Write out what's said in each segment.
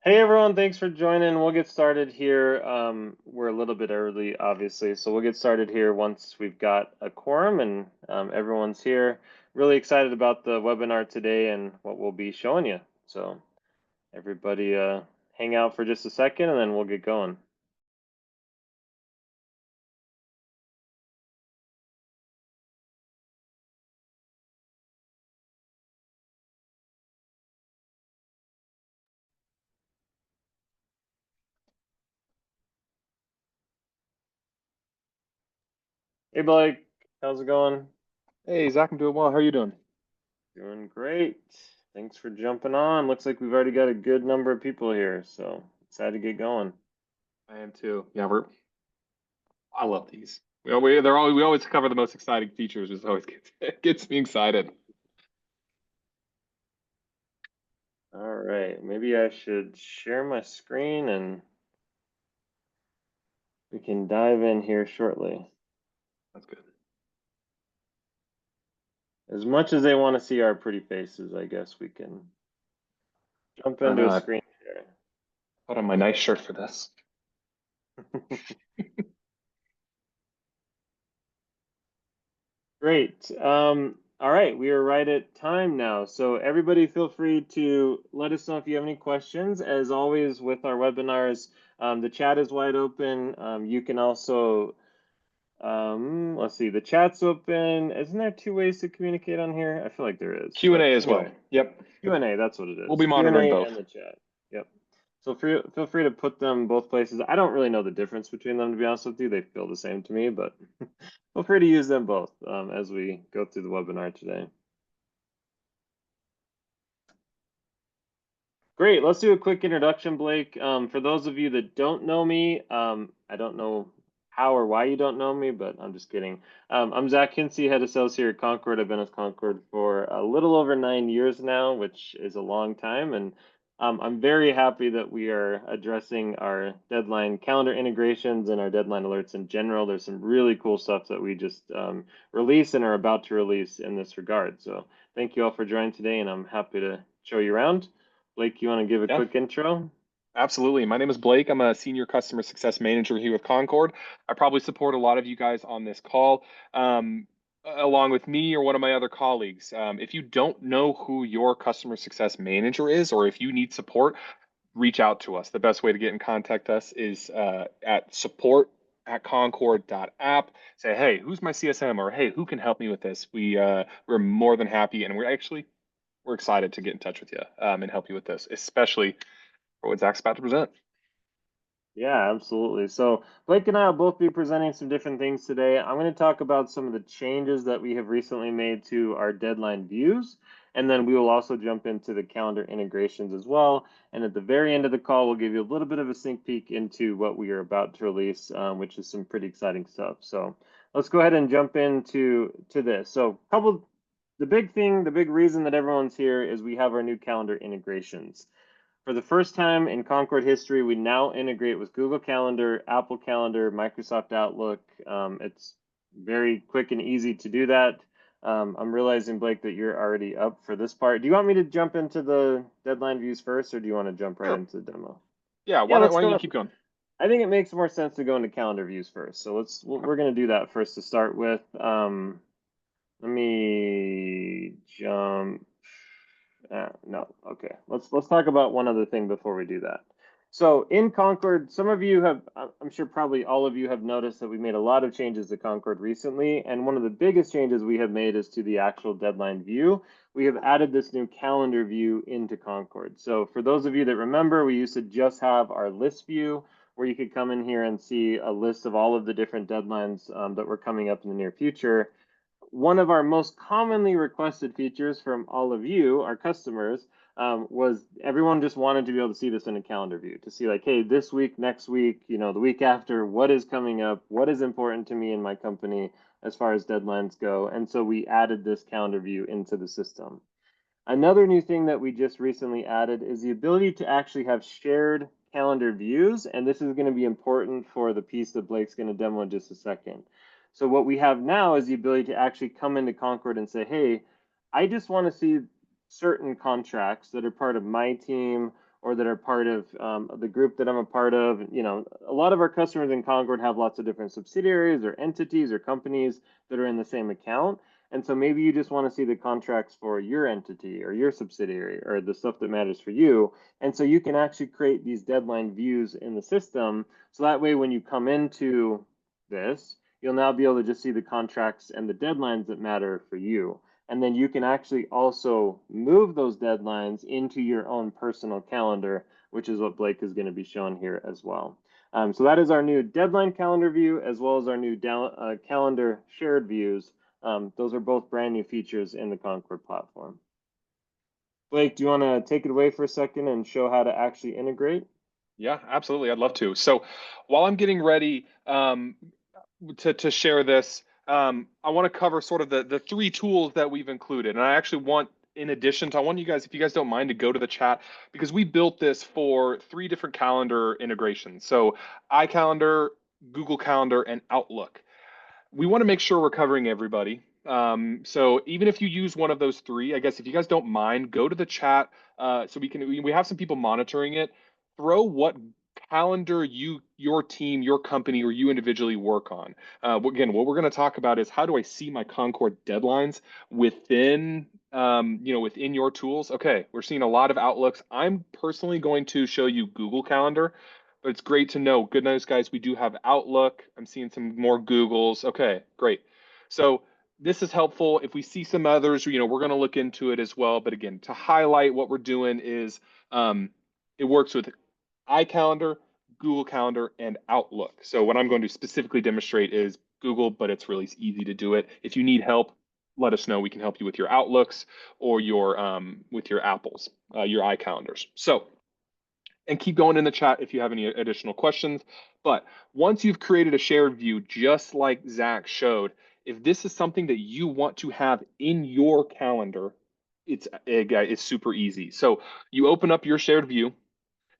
Hey everyone, thanks for joining. We'll get started here. We're a little bit early, obviously, so we'll get started here once we've got a quorum and everyone's here. Really excited about the webinar today and what we'll be showing you. So everybody hang out for just a second and then we'll get going. Hey Blake, how's it going? Hey, Zach, I'm doing well. How are you doing? Doing great. Thanks for jumping on. Looks like we've already got a good number of people here, so excited to get going. I am too. Yeah, I love these. We always cover the most exciting features, which always gets me excited. All right, maybe I should share my screen and we can dive in here shortly. That's good. As much as they want to see our pretty faces, I guess we can jump into a I screen share. put on my nice shirt for this. Great. All right, we are right at time now. So everybody feel free to let us know if you have any questions. As always with our webinars, the chat is wide open. You can also, let's see, the chat's open. Isn't there two ways to communicate on here? I feel like there is, but Q&A as anyway. well. Yep. Q&A, that's what it We'll is. be monitoring Q&A both. and the chat. Yep. So feel free to put them both places. I don't really know the difference between them, to be honest with you. They feel the same to me, but feel free to use them both as we go through the webinar today. Great. Let's do a quick introduction, Blake. For those of you that don't know me, I don't know how or why you don't know me, but I'm just kidding. I'm Zach Kinsey, head of sales here at Concord. I've been with Concord for a little over 9 years now, which is a long time. And I'm very happy that we are addressing our deadline calendar integrations and our deadline alerts in general. There's some really cool stuff that we just released and are about to release in this regard. So thank you all for joining today, and I'm happy to show you around. Blake, you want to give a Yeah, quick intro? absolutely. My name is Blake. I'm a senior customer success manager here with Concord. I probably support a lot of you guys on this call, along with me or one of my other colleagues. If you don't know who your customer success manager is, or if you need support, reach out to us. The best way to get in contact us is at support@concord.app. Say, hey, who's my CSM? Or hey, who can help me with this? We're more than happy, and we're excited to get in touch with you and help you with this, especially for what Zach's about to present. Yeah, absolutely. So Blake and I will both be presenting some different things today. I'm going to talk about some of the changes that we have recently made to our deadline views, and then we will also jump into the calendar integrations as well. And at the very end of the call, we'll give you a little bit of a sneak peek into what we are about to release, which is some pretty exciting stuff. So let's go ahead and jump into this. So the big thing, the big reason that everyone's here is we have our new calendar integrations. For the first time in Concord history, we now integrate with Google Calendar, Apple Calendar, Microsoft Outlook. It's very quick and easy to do that. I'm realizing, Blake, that you're already up for this part. Do you want me to jump into the deadline views first, or do you want to jump right Sure. into the demo? Yeah. Yeah, let's Why don't you go. keep going? I think it makes more sense to go into calendar views first. So Okay. we're going to do that first to start with. Let me jump. No, okay. Let's talk about one other thing before we do that. So in Concord, some of you have, I'm sure probably all of you have noticed that we made a lot of changes to Concord recently, and one of the biggest changes we have made is to the actual deadline view. We have added this new calendar view into Concord. So for those of you that remember, we used to just have our list view where you could come in here and see a list of all of the different deadlines that were coming up in the near future. One of our most commonly requested features from all of you, our customers, was everyone just wanted to be able to see this in a calendar view to see like, hey, this week, next week, the week after, what is coming up, what is important to me and my company as far as deadlines go. And so we added this calendar view into the system. Another new thing that we just recently added is the ability to actually have shared calendar views, and this is going to be important for the piece that Blake's going to demo in just a second. So what we have now is the ability to actually come into Concord and say, hey, I just want to see certain contracts that are part of my team or that are part of the group that I'm a part of. You know, a lot of our customers in Concord have lots of different subsidiaries or entities or companies that are in the same account. And so maybe you just want to see the contracts for your entity or your subsidiary or the stuff that matters for you. And so you can actually create these deadline views in the system. So that way, when you come into this, you'll now be able to just see the contracts and the deadlines that matter for you. And then you can actually also move those deadlines into your own personal calendar, which is what Blake is going to be showing here as well. So that is our new deadline calendar view, as well as our new calendar shared views. Those are both brand new features in the Concord platform. Blake, do you want to take it away for a second and show how to actually integrate? Yeah, absolutely. I'd love to. So while I'm getting ready to share this, I want to cover sort of the three tools that we've included. And I actually want, in addition to, I want you guys, if you guys don't mind, to go to the chat, because we built this for 3 different calendar integrations. So iCalendar, Google Calendar, and Outlook. We want to make sure we're covering everybody. So even if you use one of those 3, I guess if you guys don't mind, go to the chat so we have some people monitoring it. Throw what calendar your team, your company, or you individually work on. Again, what we're going to talk about is how do I see my Concord deadlines within within your tools. Okay, we're seeing a lot of outlooks. I'm personally going to show you Google Calendar. But it's great to know. Good news, guys. We do have Outlook. I'm seeing some more Googles. Okay, great. So this is helpful. If we see some others, we're going to look into it as well. But again, to highlight what we're doing is it works with iCalendar, Google Calendar, and Outlook. So what I'm going to specifically demonstrate is Google, but it's really easy to do it. If you need help, let us know. We can help you with your Outlooks or your with your Apples, your iCalendars. So and keep going in the chat if you have any additional questions. But once you've created a shared view, just like Zach showed, if this is something that you want to have in your calendar, it's super easy. So you open up your shared view,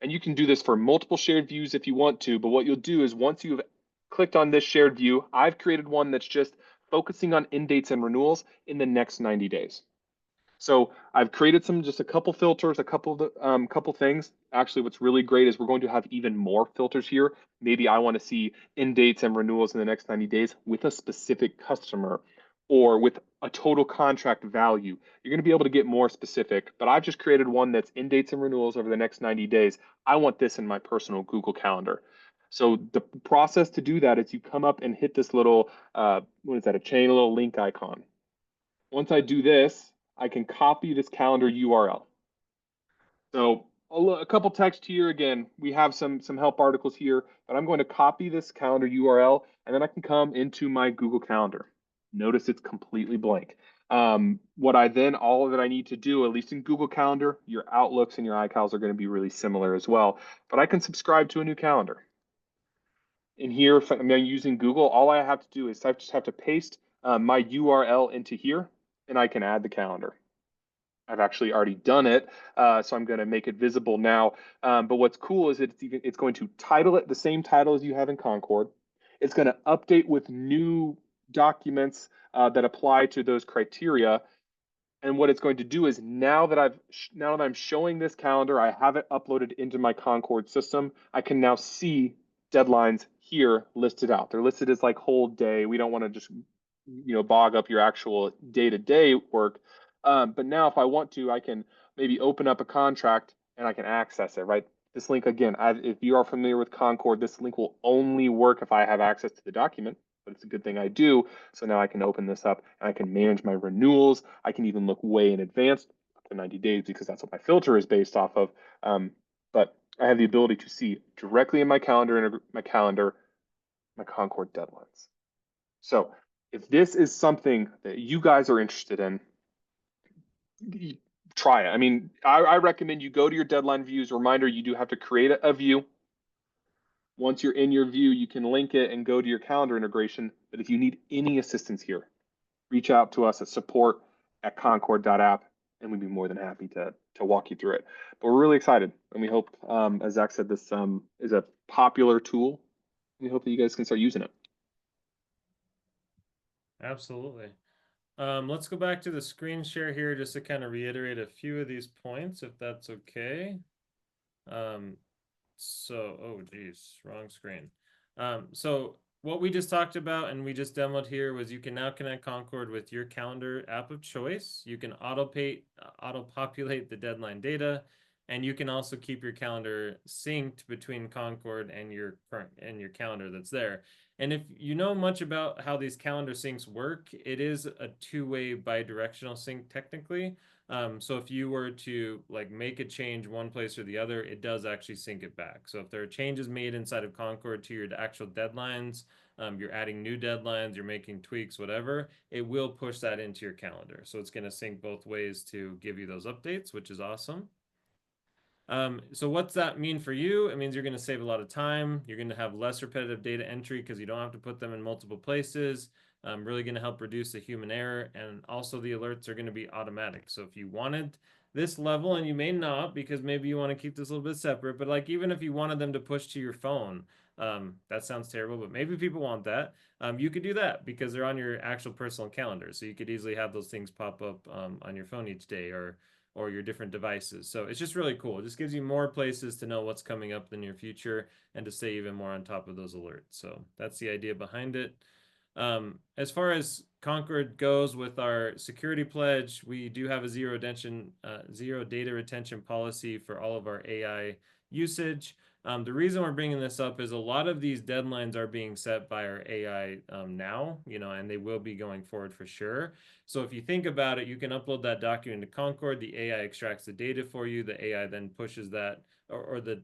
and you can do this for multiple shared views if you want to. But what you'll do is once you've clicked on this shared view, I've created one that's just focusing on end dates and renewals in the next 90 days. So I've created just a couple filters, a couple things. Actually, what's really great is we're going to have even more filters here. Maybe I want to see end dates and renewals in the next 90 days with a specific customer or with a total contract value. You're going to be able to get more specific, but I've just created one that's end dates and renewals over the next 90 days. I want this in my personal Google Calendar. So the process to do that is you come up and hit this little, what is that, a little link icon. Once I do this, I can copy this calendar URL. So a couple text here. Again, we have some help articles here, but I'm going to copy this calendar URL, and then I can come into my Google Calendar. Notice it's completely blank. All that I need to do, at least in Google Calendar, your Outlooks and your iCals are going to be really similar as well, but I can subscribe to a new calendar. In here, if I'm using Google, all I have to do is I just have to paste my URL into here, and I can add the calendar. I've actually already done it, so I'm going to make it visible now. But what's cool is it's going to title it the same title as you have in Concord. It's going to update with new documents that apply to those criteria. And what it's going to do is now that I'm showing this calendar, I have it uploaded into my Concord system. I can now see deadlines here listed out. They're listed as like whole day. We don't want to just bog up your actual day-to-day work. But now if I want to, I can maybe open up a contract and I can access it, right? This link, again, if you are familiar with Concord, this link will only work if I have access to the document, but it's a good thing I do. So now I can open this up and I can manage my renewals. I can even look way in advance, up to 90 days, because that's what my filter is based off of. But I have the ability to see directly in my calendar, my Concord deadlines. So if this is something that you guys are interested in, try it. I mean, I recommend you go to your deadline views. Reminder, you do have to create a view. Once you're in your view, you can link it and go to your calendar integration. But if you need any assistance here, reach out to us at support@concord.app, and we'd be more than happy to walk you through it. But we're really excited, and we hope, as Zach said, this is a popular tool. We hope that you guys can start using it. Absolutely. Let's go back to the screen share here just to kind of reiterate a few of these points, if that's okay. Oh geez, wrong screen. So what we just talked about and we just demoed here was you can now connect Concord with your calendar app of choice. You can auto-populate the deadline data, and you can also keep your calendar synced between Concord and your calendar that's there. And if you know much about how these calendar syncs work, it is a two-way bidirectional sync technically. So if you were to like make a change one place or the other, it does actually sync it back. So if there are changes made inside of Concord to your actual deadlines, you're adding new deadlines, you're making tweaks, whatever, it will push that into your calendar. So it's going to sync both ways to give you those updates, which is awesome. So what's that mean for you? It means you're going to save a lot of time. You're going to have less repetitive data entry because you don't have to put them in multiple places. Really going to help reduce the human error. And also the alerts are going to be automatic. So if you wanted this level, and you may not because maybe you want to keep this a little bit separate, but like even if you wanted them to push to your phone, that sounds terrible, but maybe people want that. You could do that because they're on your actual personal calendar. So you could easily have those things pop up on your phone each day or your different devices. So it's just really cool. It just gives you more places to know what's coming up in the near future and to stay even more on top of those alerts. So that's the idea behind it. As far as Concord goes with our security pledge, we do have a zero data retention policy for all of our AI usage. The reason we're bringing this up is a lot of these deadlines are being set by our AI now, and they will be going forward for sure. So if you think about it, you can upload that document to Concord, the AI extracts the data for you, the AI then pushes that, or the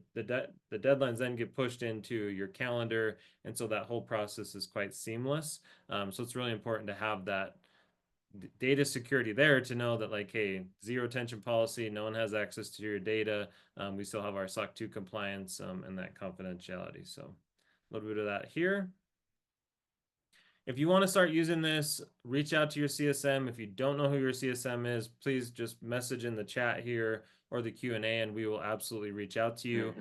deadlines then get pushed into your calendar, and so that whole process is quite seamless. So it's really important to have that data security there to know that like, hey, zero retention policy, no one has access to your data. We still have our SOC 2 compliance and that confidentiality. So a little bit of that here. If you want to start using this, reach out to your CSM. If you don't know who your CSM is, please just message in the chat here or the Q&A, and we will absolutely reach out to you.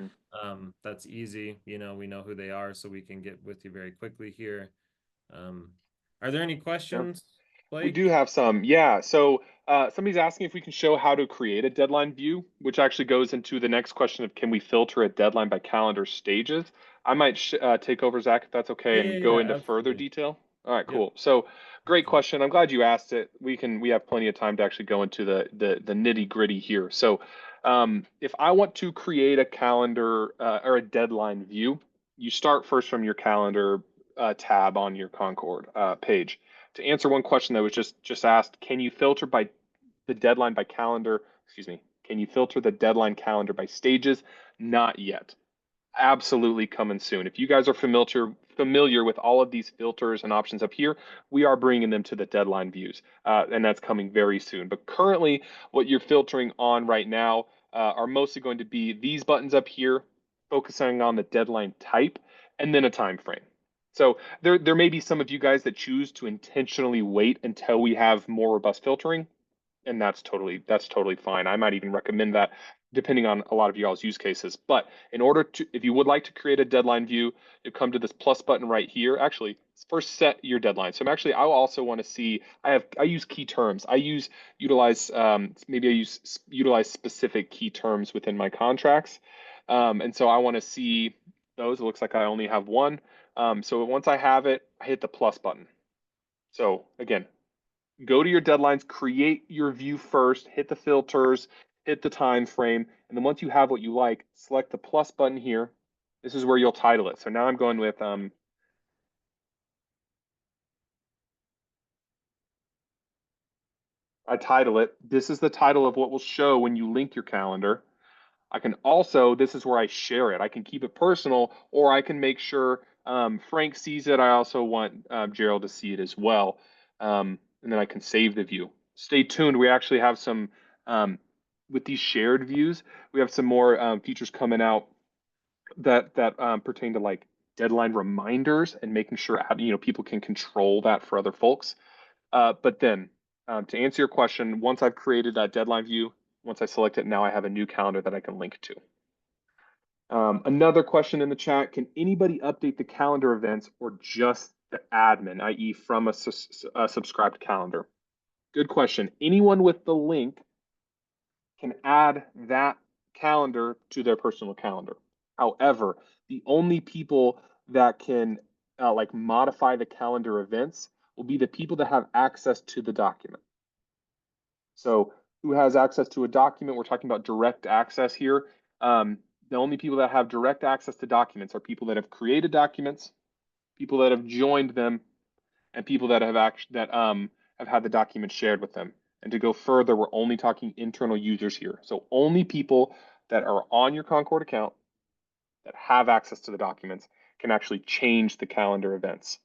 That's easy. We know who they are, so we can get with you very quickly here. Are there any questions, Blake? We do have some. Yeah. So somebody's asking if we can show how to create a deadline view, which actually goes into the next question of can we filter a deadline by calendar stages? I might take over, Zach, if that's okay, and go into further detail. All right, cool. So great question. I'm glad you asked it. We have plenty of time to actually go into the nitty gritty here. So if I want to create a calendar or a deadline view, you start first from your calendar tab on your Concord page. To answer one question that was just asked, can you filter by the deadline by calendar? Excuse me. Can you filter the deadline calendar by stages? Not yet. Absolutely coming soon. If you guys are familiar with all of these filters and options up here, we are bringing them to the deadline views, and that's coming very soon. But currently, what you're filtering on right now are mostly going to be these buttons up here, focusing on the deadline type, and then a time frame. So there may be some of you guys that choose to intentionally wait until we have more robust filtering, and that's totally fine. I might even recommend that depending on a lot of y'all's use cases. But in order to, if you would like to create a deadline view, you come to this plus button right here. Actually, first set your deadline. So I also want to see, I use key terms. Utilize specific key terms within my contracts. And so I want to see those. It looks like I only have one. So once I have it, I hit the plus button. So again, go to your deadlines, create your view first, hit the filters, hit the time frame, and then once you have what you like, select the plus button here. This is where you'll title it. So now I'm going with I title it. This is the title of what will show when you link your calendar. I can also, this is where I share it. I can keep it personal, or I can make sure Frank sees it. I also want Gerald to see it as well. And then I can save the view. Stay tuned. We actually have some, with these shared views, we have some more features coming out that pertain to like deadline reminders and making sure people can control that for other folks. But then to answer your question, once I've created that deadline view, once I select it, now I have a new calendar that I can link to. Another question in the chat, can anybody update the calendar events or just the admin, i.e. from a subscribed calendar? Good question. Anyone with the link can add that calendar to their personal calendar. However, the only people that can like modify the calendar events will be the people that have access to the document. So who has access to a document? We're talking about direct access here. The only people that have direct access to documents are people that have created documents, people that have joined them, and people that have had the document shared with them. And to go further, we're only talking internal users here. So only people that are on your Concord account that have access to the documents can actually change the calendar events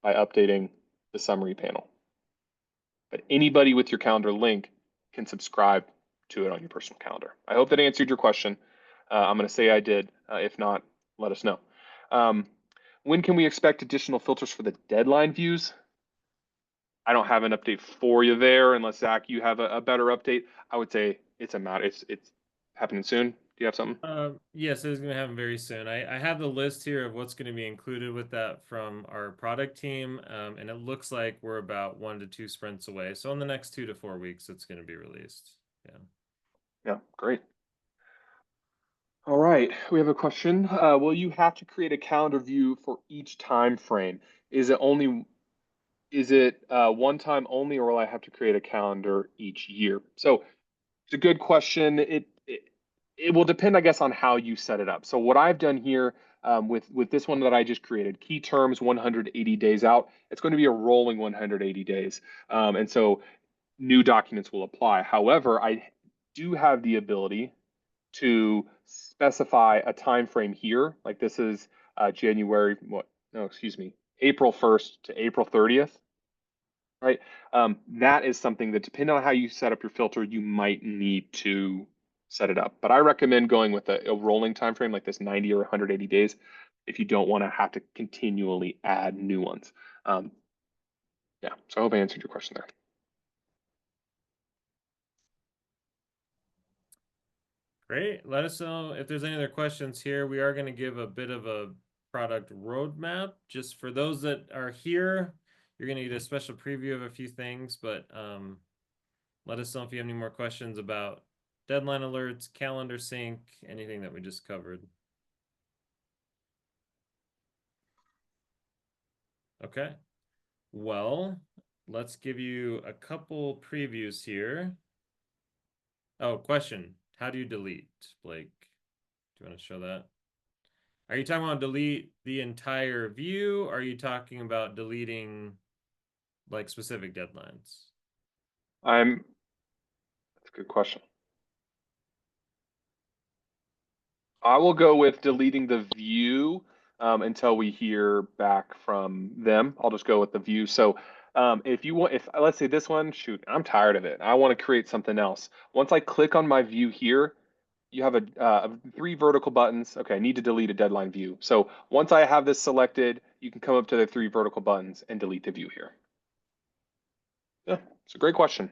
by updating the summary panel. But anybody with your calendar link can subscribe to it on your personal calendar. I hope that answered your question. I'm going to say I did. If not, let us know. When can we expect additional filters for the deadline views? I don't have an update for you there, unless Zach, you have a better update. I would say it's a matter. It's happening soon. Do you have something? Yes, it is going to happen very soon. I have the list here of what's going to be included with that from our product team, and it looks like we're about 1 to 2 sprints away. So in the next 2 to 4 weeks, it's going to be released. Yeah. Yeah, great. All right, we have a question. Will you have to create a calendar view for each time frame? Is it one time only, or will I have to create a calendar each year? So it's a good question. It will depend, I guess, on how you set it up. So what I've done here with this one that I just created, key terms 180 days out, it's going to be a rolling 180 days. And so new documents will apply. However, I do have the ability to specify a time frame here. Like this is January, what? No, excuse me, April 1st to April 30th, right? That is something that, depending on how you set up your filter, you might need to set it up. But I recommend going with a rolling time frame like this, 90 or 180 days, if you don't want to have to continually add new ones. Yeah, so I hope I answered your question there. Great. Let us know if there's any other questions here. We are going to give a bit of a product roadmap. Just for those that are here, you're going to get a special preview of a few things, but let us know if you have any more questions about deadline alerts, calendar sync, anything that we just covered. Okay. Well, let's give you a couple previews here. Oh, question. How do you delete, Blake? Do you want to show that? Are you talking about delete the entire view? Or are you talking about deleting like specific deadlines? That's a good question. I will go with deleting the view until we hear back from them. I'll just go with the view. So if let's say this one, shoot, I'm tired of it. I want to create something else. Once I click on my view here, you have a 3 vertical buttons. Okay, I need to delete a deadline view. So once I have this selected, you can come up to the 3 vertical buttons and delete the view here. Yeah, it's a great question.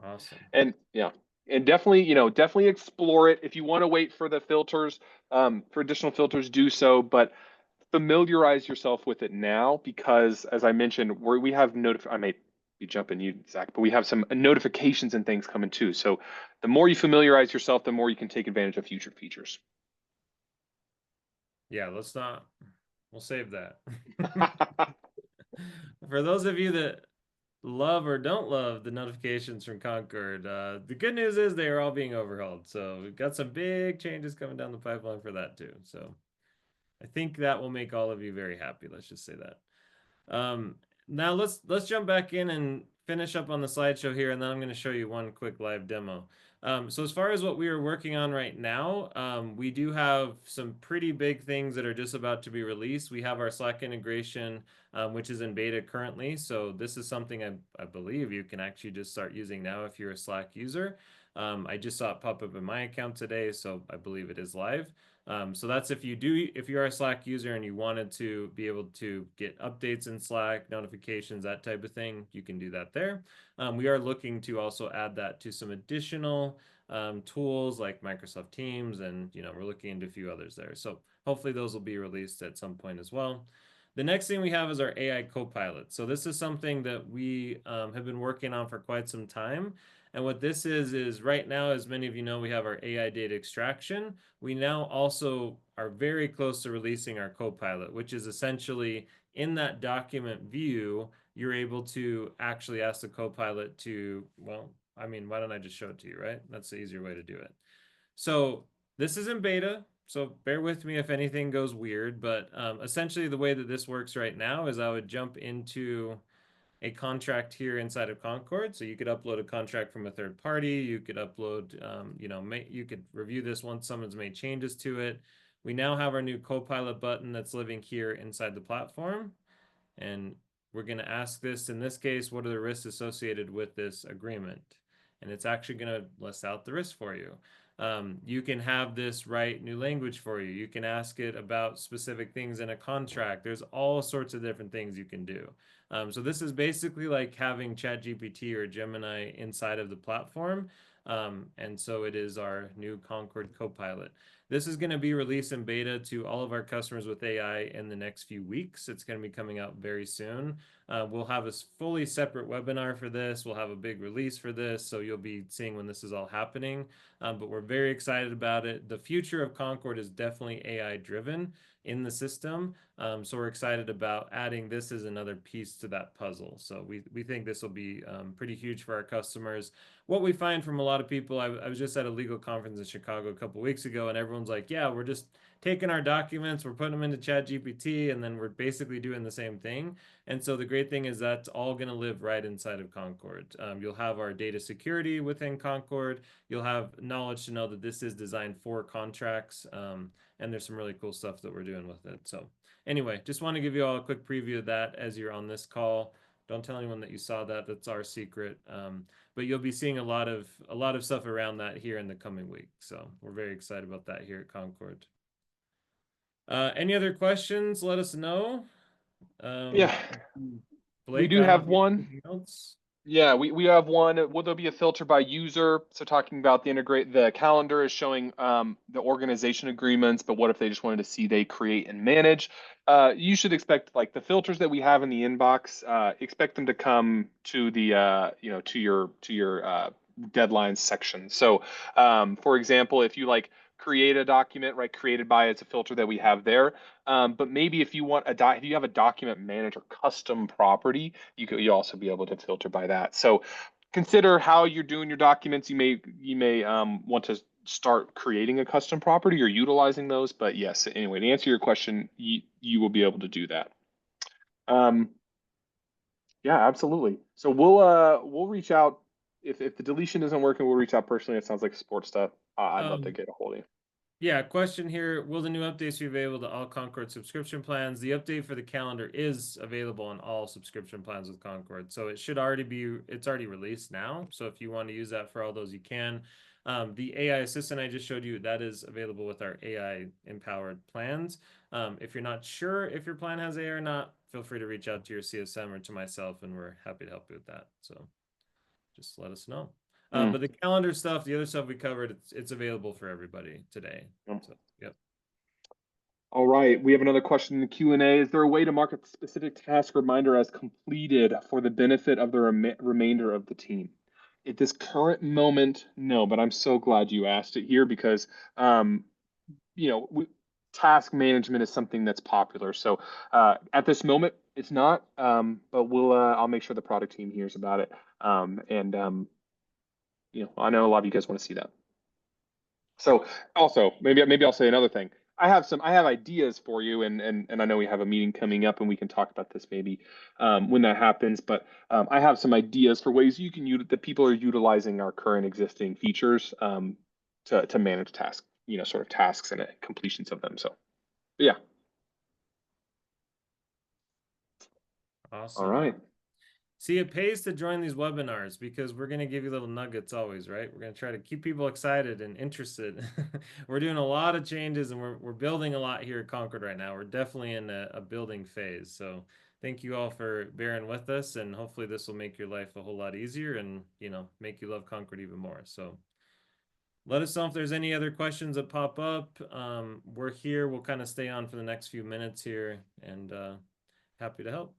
Awesome. And yeah, and definitely explore it. If you want to wait for the filters, for additional filters, do so, but familiarize yourself with it now, because as I mentioned, we have I may be jumping you, Zach, but we have some notifications and things coming too. So the more you familiarize yourself, the more you can take advantage of future features. Yeah, we'll save that. For those of you that love or don't love the notifications from Concord, the good news is they are all being overhauled. So we've got some big changes coming down the pipeline for that too. So I think that will make all of you very happy. Let's just say that. Now let's jump back in and finish up on the slideshow here, and then I'm going to show you one quick live demo. So as far as what we are working on right now, we do have some pretty big things that are just about to be released. We have our Slack integration, which is in beta currently. So this is something I believe you can actually just start using now if you're a Slack user. I just saw it pop up in my account today, so I believe it is live. So that's if you are a Slack user and you wanted to be able to get updates in Slack, notifications, that type of thing, you can do that there. We are looking to also add that to some additional tools like Microsoft Teams, and we're looking into a few others there. So hopefully those will be released at some point as well. The next thing we have is our AI Copilot. So this is something that we have been working on for quite some time. And what this is right now, as many of you know, we have our AI data extraction. We now also are very close to releasing our Copilot, which is essentially in that document view, you're able to actually ask the Copilot to, well, I mean, why don't I just show it to you, right? That's the easier way to do it. So this is in beta, so bear with me if anything goes weird, but essentially the way that this works right now is I would jump into a contract here inside of Concord. So you could upload a contract from a third party. You could upload, you could review this once someone's made changes to it. We now have our new Copilot button that's living here inside the platform. And we're going to ask this, in this case, what are the risks associated with this agreement? And it's actually going to list out the risks for you. You can have this write new language for you. You can ask it about specific things in a contract. There's all sorts of different things you can do. So this is basically like having ChatGPT or Gemini inside of the platform. And so it is our new Concord Copilot. This is going to be released in beta to all of our customers with AI in the next few weeks. It's going to be coming out very soon. We'll have a fully separate webinar for this. We'll have a big release for this, so you'll be seeing when this is all happening. But we're very excited about it. The future of Concord is definitely AI driven in the system. So we're excited about adding this as another piece to that puzzle. So we think this will be pretty huge for our customers. What we find from a lot of people, I was just at a legal conference in Chicago a couple weeks ago, and everyone's like, yeah, we're just taking our documents, we're putting them into ChatGPT, and then we're basically doing the same thing. And so the great thing is that's all going to live right inside of Concord. You'll have our data security within Concord. You'll have knowledge to know that this is designed for contracts. And there's some really cool stuff that we're doing with it. So anyway, just want to give you all a quick preview of that as you're on this call. Don't tell anyone that you saw that. That's our secret. But you'll be seeing a lot of stuff around that here in the coming week. So we're very excited about that here at Concord. Any other questions? Let us know. Yeah, Blake, we do I don't know have if you have one. anything else. Yeah, we have one. Will there be a filter by user? So talking about the calendar is showing the organization agreements, but what if they just wanted to see they create and manage? You should expect like the filters that we have in the inbox, expect them to come to the to your deadlines section. So for example, if you like create a document, right, created by it's a filter that we have there. But maybe if you want if you have a document manager custom property, you also be able to filter by that. So consider how you're doing your documents. You may want to start creating a custom property or utilizing those. But yes, anyway, to answer your question, you will be able to do that. Yeah, absolutely. So we'll reach out if the deletion isn't working. We'll reach out personally. It sounds like sports stuff. I'd love to get a hold of you. Yeah, question here. Will the new updates be available to all Concord subscription plans? The update for the calendar is available on all subscription plans with Concord. So it should already be, it's already released now. So if you want to use that for all those, you can. The AI assistant I just showed you, that is available with our AI empowered plans. If you're not sure if your plan has AI or not, feel free to reach out to your CSM or to myself, and we're happy to help you with that. So just let us know. But the calendar stuff, the other stuff we covered, it's available for everybody today. So, yep. All right, we have another question in the Q&A. Is there a way to mark a specific task reminder as completed for the benefit of the remainder of the team? At this current moment, no, but I'm so glad you asked it here because, task management is something that's popular. So at this moment, it's not, but I'll make sure the product team hears about it. I know a lot of you guys want to see that. So also, maybe I'll say another thing. I have ideas for you, and I know we have a meeting coming up, and we can talk about this maybe when that happens. But I have some ideas for ways you can that people are utilizing our current existing features to manage tasks, sort of tasks and completions of them. So, yeah. Awesome. All right. See, it pays to join these webinars because we're going to give you little nuggets always, right? We're going to try to keep people excited and interested. We're doing a lot of changes, and we're building a lot here at Concord right now. We're definitely in a building phase. So thank you all for bearing with us, and hopefully this will make your life a whole lot easier and, make you love Concord even more. So let us know if there's any other questions that pop up. We're here. We'll kind of stay on for the next few minutes here, and happy to help.